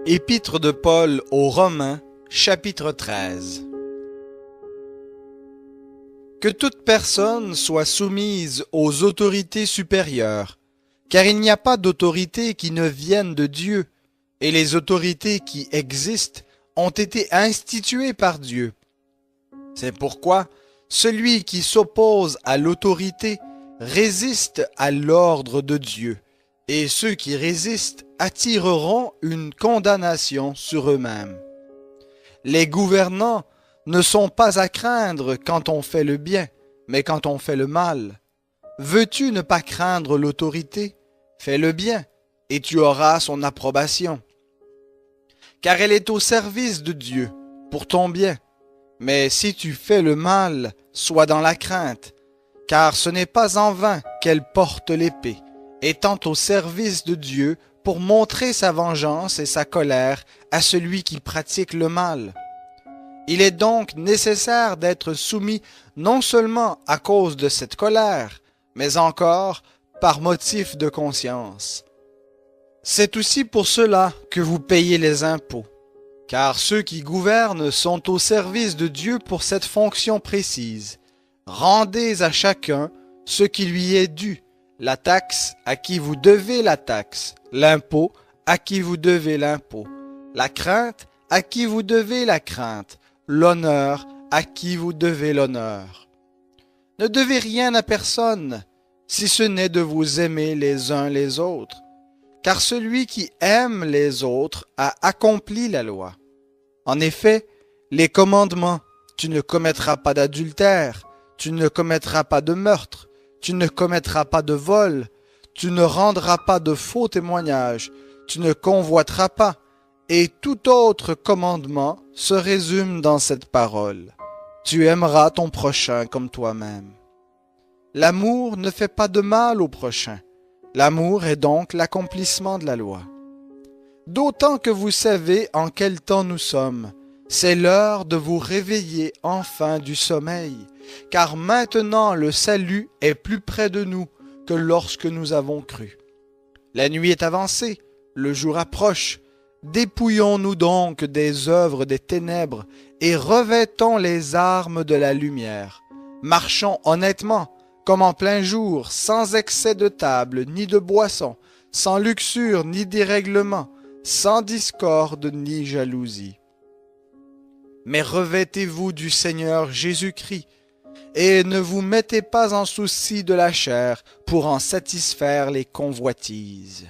Épître de Paul aux Romains, chapitre 13. Que toute personne soit soumise aux autorités supérieures, car il n'y a pas d'autorité qui ne vienne de Dieu, et les autorités qui existent ont été instituées par Dieu. C'est pourquoi celui qui s'oppose à l'autorité résiste à l'ordre de Dieu, et ceux qui résistent attireront une condamnation sur eux-mêmes. Les gouvernants ne sont pas à craindre quand on fait le bien, mais quand on fait le mal. Veux-tu ne pas craindre l'autorité? Fais le bien, et tu auras son approbation. Car elle est au service de Dieu, pour ton bien. Mais si tu fais le mal, sois dans la crainte, car ce n'est pas en vain qu'elle porte l'épée, étant au service de Dieu pour montrer sa vengeance et sa colère à celui qui pratique le mal. Il est donc nécessaire d'être soumis non seulement à cause de cette colère, mais encore par motif de conscience. C'est aussi pour cela que vous payez les impôts, car ceux qui gouvernent sont au service de Dieu pour cette fonction précise. Rendez à chacun ce qui lui est dû, la taxe à qui vous devez la taxe, l'impôt à qui vous devez l'impôt, la crainte à qui vous devez la crainte, l'honneur à qui vous devez l'honneur. Ne devez rien à personne, si ce n'est de vous aimer les uns les autres, car celui qui aime les autres a accompli la loi. En effet, les commandements, tu ne commettras pas d'adultère, tu ne commettras pas de meurtre, tu ne commettras pas de vol, tu ne rendras pas de faux témoignages, tu ne convoiteras pas, et tout autre commandement se résume dans cette parole. Tu aimeras ton prochain comme toi-même. L'amour ne fait pas de mal au prochain. L'amour est donc l'accomplissement de la loi. D'autant que vous savez en quel temps nous sommes. C'est l'heure de vous réveiller enfin du sommeil, car maintenant le salut est plus près de nous que lorsque nous avons cru. La nuit est avancée, le jour approche. Dépouillons-nous donc des œuvres des ténèbres et revêtons les armes de la lumière. Marchons honnêtement, comme en plein jour, sans excès de table ni de boisson, sans luxure ni dérèglement, sans discorde ni jalousie. Mais revêtez-vous du Seigneur Jésus-Christ, et ne vous mettez pas en souci de la chair pour en satisfaire les convoitises.